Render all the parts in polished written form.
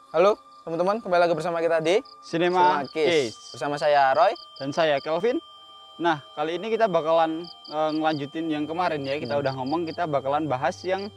Halo teman-teman, kembali lagi bersama kita di Cinema Case. Bersama saya Roy Dan saya Kelvin. Nah, kali ini kita bakalan ngelanjutin yang kemarin ya. Kita udah ngomong, kita bakalan bahas yang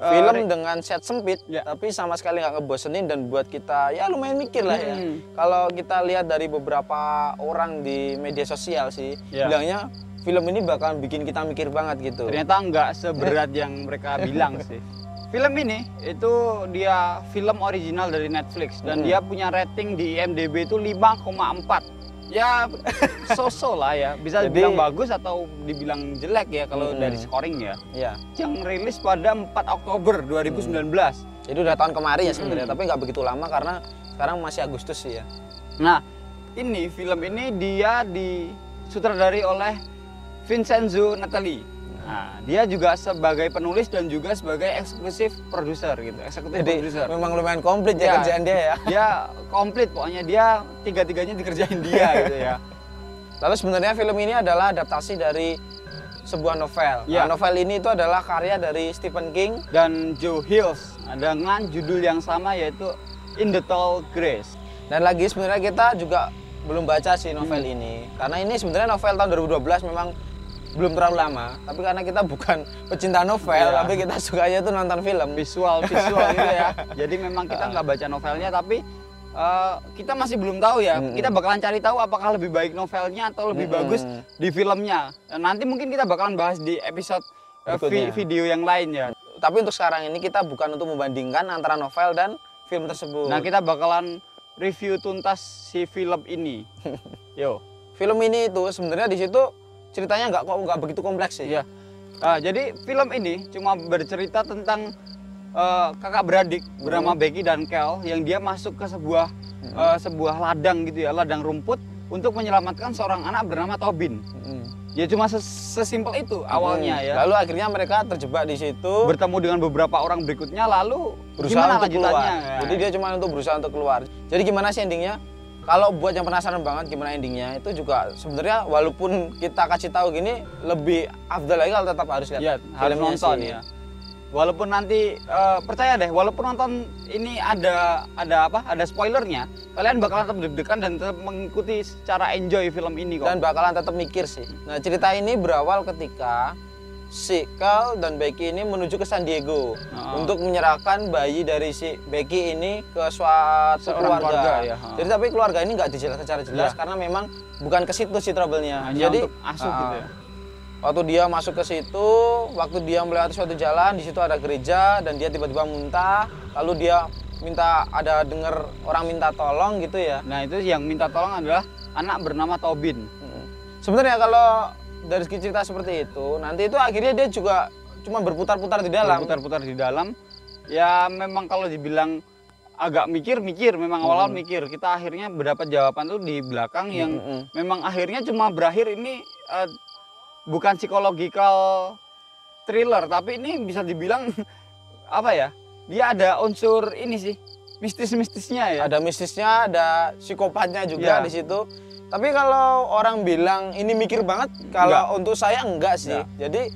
film dengan set sempit, ya. tapi sama sekali nggak ngebosenin dan buat kita ya lumayan mikir lah ya. Kalau kita lihat dari beberapa orang di media sosial sih, bilangnya film ini bakalan bikin kita mikir banget gitu. Ternyata nggak seberat yang mereka bilang sih. Film ini itu dia film original dari Netflix dan dia punya rating di IMDb itu 5,4. Ya so-so lah ya, bisa dibilang bagus atau dibilang jelek ya kalau dari scoring ya. Iya. Yang rilis pada 4 Oktober 2019. Itu udah tahun kemarin ya sebenarnya, tapi nggak begitu lama karena sekarang masih Agustus sih ya. Nah, film ini dia disutradari oleh Vincenzo Natali. Nah, dia juga sebagai penulis dan juga sebagai eksklusif produser gitu, eksekutif produser. Memang lumayan komplit ya kerjaan dia ya. Dia komplit, pokoknya dia tiga-tiganya dikerjain dia gitu ya. Lalu sebenarnya film ini adalah adaptasi dari sebuah novel. Ya. Nah, novel ini itu adalah karya dari Stephen King dan Joe Hill dengan judul yang sama yaitu In the Tall Grass. Dan lagi sebenarnya kita juga belum baca sih novel ini. Karena ini sebenarnya novel tahun 2012 memang belum terlalu lama, tapi karena kita bukan pecinta novel, tapi kita sukanya tuh nonton film visual gitu ya. Jadi memang kita nggak baca novelnya, tapi kita masih belum tahu ya. Kita bakalan cari tahu apakah lebih baik novelnya atau lebih bagus di filmnya. Nanti mungkin kita bakalan bahas di episode video yang lain ya. Tapi untuk sekarang ini kita bukan untuk membandingkan antara novel dan film tersebut. Nah, kita bakalan review tuntas si film ini. Yo, film ini itu sebenarnya di situ ceritanya nggak begitu kompleks sih. Iya. Jadi film ini cuma bercerita tentang kakak beradik bernama Becky dan Kel yang dia masuk ke sebuah ladang gitu ya, ladang rumput untuk menyelamatkan seorang anak bernama Tobin. Ya cuma sesimpel itu awalnya ya. Lalu akhirnya mereka terjebak di situ, bertemu dengan beberapa orang berikutnya, lalu berusaha gimana untuk lanjutannya? Keluar. Jadi dia cuma untuk berusaha untuk keluar. Jadi gimana sih endingnya? Kalau buat yang penasaran banget gimana endingnya, itu juga sebenarnya walaupun kita kasih tahu gini, lebih afdal lagi kalau tetap harus lihat ya, harus nonton sih. Ya. Walaupun nanti percaya deh, walaupun nonton ini ada spoilernya, kalian bakalan tetap deg-degan dan tetap mengikuti secara enjoy film ini kok. Dan bakalan tetap mikir sih. Nah, cerita ini berawal ketika si Kel dan Becky ini menuju ke San Diego untuk menyerahkan bayi dari si Becky ini ke suatu keluarga. Ya. Jadi tapi keluarga ini nggak dijelaskan secara jelas karena memang bukan ke situ sih trouble-nya. Jadi asuh gitu ya. Waktu dia masuk ke situ, waktu dia melewati suatu jalan, di situ ada gereja dan dia tiba-tiba muntah, lalu dia ada dengar orang minta tolong gitu ya. Nah, itu yang minta tolong adalah anak bernama Tobin. Sebenarnya kalau dari cerita seperti itu, nanti itu akhirnya dia juga cuma berputar-putar di dalam. Berputar-putar di dalam. Ya memang kalau dibilang agak mikir, memang awal mikir. Kita akhirnya mendapat jawaban tuh di belakang yang memang akhirnya cuma berakhir ini bukan psychological thriller, tapi ini bisa dibilang apa ya? Dia ada unsur ini sih, mistis-mistisnya ya. Ada mistisnya, ada psikopatnya juga di situ. Tapi kalau orang bilang ini mikir banget, kalau untuk saya enggak sih. Jadi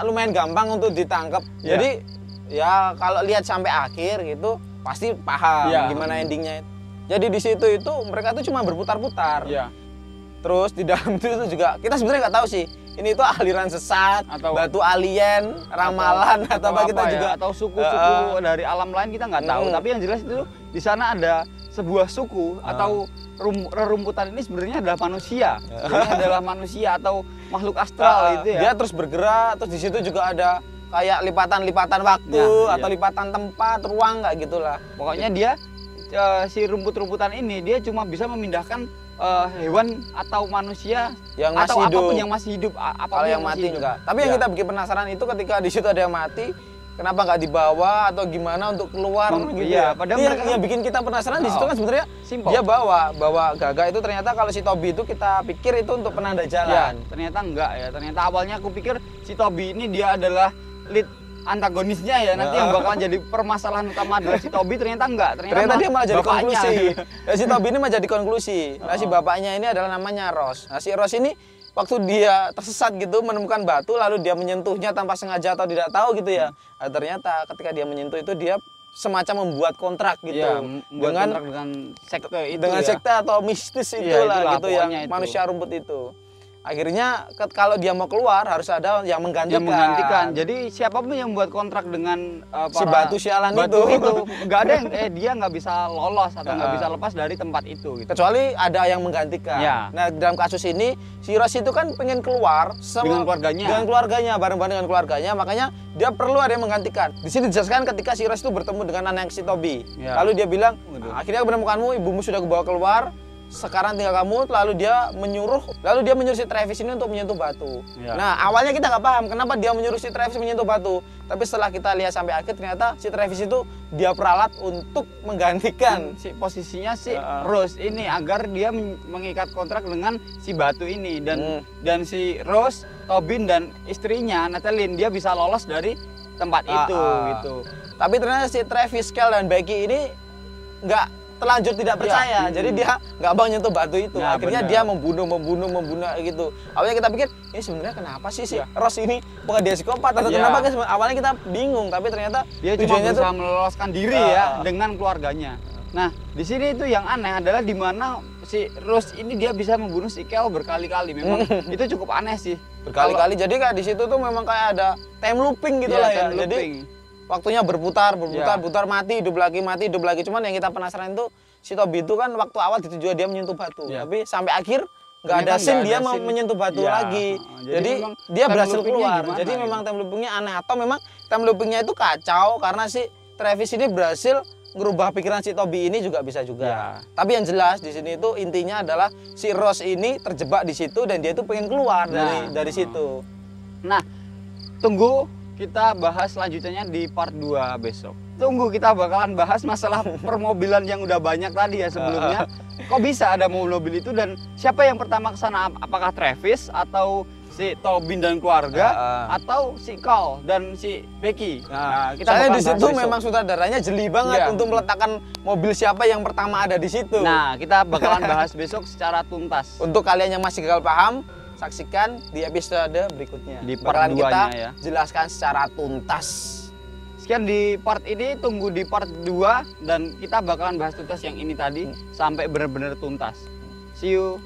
lumayan gampang untuk ditangkap. Jadi ya kalau lihat sampai akhir gitu pasti paham gimana endingnya. Jadi di situ itu mereka tuh cuma berputar-putar. Terus di dalam itu juga kita sebenarnya nggak tahu sih ini itu aliran sesat atau batu alien, ramalan atau apa kita juga atau suku-suku dari alam lain kita nggak tahu. Tapi yang jelas itu di sana ada sebuah suku atau rerumputan ini sebenarnya adalah manusia. Ini adalah manusia atau makhluk astral gitu ya. Dia terus bergerak, terus di situ juga ada kayak lipatan-lipatan waktu atau lipatan tempat, ruang kayak gitulah. Pokoknya dia si rumput-rumputan ini dia cuma bisa memindahkan hewan atau manusia yang masih atau hidup. Apapun yang masih hidup, kalau yang mati enggak. Tapi yang kita bikin penasaran itu ketika di situ ada yang mati, kenapa nggak dibawa atau gimana untuk keluar gitu ya. Padahal yang bikin kita penasaran di situ kan sebenarnya dia bawa Gaga itu ternyata kalau si Toby itu kita pikir itu untuk penanda jalan. Ternyata enggak ya. Ternyata awalnya aku pikir si Toby ini dia adalah lead antagonisnya ya, nanti yang bakalan jadi permasalahan utama adalah si Toby, ternyata enggak. Ternyata dia malah jadi konklusi. Ya, si Toby ini malah jadi konklusi. Nah, si bapaknya ini adalah namanya Ross. Nah, si Ross ini waktu dia tersesat gitu menemukan batu lalu dia menyentuhnya tanpa sengaja atau tidak tahu gitu ya. Nah, ternyata ketika dia menyentuh itu dia semacam membuat kontrak gitu. Ya, membuat kontrak dengan sekte itu. Dengan ya. sekte atau mistis itulah gitu yang manusia rumput itu. Akhirnya kalau dia mau keluar harus ada yang menggantikan. Yang menggantikan. Jadi siapapun yang membuat kontrak dengan si batu sialan itu nggak ada yang dia nggak bisa lolos atau nggak bisa lepas dari tempat itu. Gitu. Kecuali ada yang menggantikan. Ya. Nah dalam kasus ini si Ros itu kan pengen keluar dengan keluarganya. Dengan keluarganya, bareng-bareng dengan keluarganya. Makanya dia perlu ada yang menggantikan. Di sini dijelaskan ketika si Ros itu bertemu dengan anak si Tobi. Ya. Lalu dia bilang, akhirnya aku menemukanmu, ibumu sudah kebawa keluar. Sekarang tinggal kamu, lalu dia menyuruh si Travis ini untuk menyentuh batu. Ya. Nah awalnya kita nggak paham kenapa dia menyuruh si Travis menyentuh batu, tapi setelah kita lihat sampai akhir ternyata si Travis itu dia peralat untuk menggantikan si posisinya si Rose ini agar dia mengikat kontrak dengan si batu ini dan si Rose, Tobin dan istrinya Natalie dia bisa lolos dari tempat itu gitu. Tapi ternyata si Travis, Kel dan Becky ini nggak terlanjur tidak percaya, jadi dia nggak mau nyentuh batu itu. Nah, akhirnya dia membunuh gitu. Awalnya kita pikir ini sebenarnya kenapa sih si Ross ini bukan dia psikopat atau kenapa? Awalnya kita bingung, tapi ternyata dia cuma berusaha meloloskan diri ya dengan keluarganya. Nah di sini itu yang aneh adalah di mana si Ross ini dia bisa membunuh si Kel berkali-kali. Memang itu cukup aneh sih. Berkali-kali. Jadi kayak di situ tuh memang kayak ada time looping gitu lah ya. Jadi waktunya berputar, mati, hidup lagi. Cuman yang kita penasaran itu si Tobi itu kan waktu awal ditujuan dia menyentuh batu, tapi sampai akhir nggak ada scene dia mau menyentuh batu lagi. Jadi dia berhasil keluar. Jadi memang time loopingnya aneh atau memang time loopingnya itu kacau karena si Travis ini berhasil ngerubah pikiran si Tobi ini juga bisa juga. Tapi yang jelas di sini itu intinya adalah si Ross ini terjebak di situ dan dia itu pengen keluar dari situ. Nah, tunggu kita bahas selanjutnya di part 2 besok. Tunggu kita bakalan bahas masalah permobilan yang udah banyak tadi ya sebelumnya. Kok bisa ada mobil itu dan siapa yang pertama ke sana? Apakah Travis atau si Tobin dan keluarga atau si Carl dan si Becky? Nah, kita di situ memang sutradaranya jeli banget untuk meletakkan mobil siapa yang pertama ada di situ. Nah, kita bakalan bahas besok secara tuntas. Untuk kalian yang masih gagal paham, saksikan di episode berikutnya. Di part 2-nya kita ya. Jelaskan secara tuntas. Sekian di part ini, tunggu di part 2 dan kita bakalan bahas tuntas yang ini tadi sampai benar-benar tuntas. See you.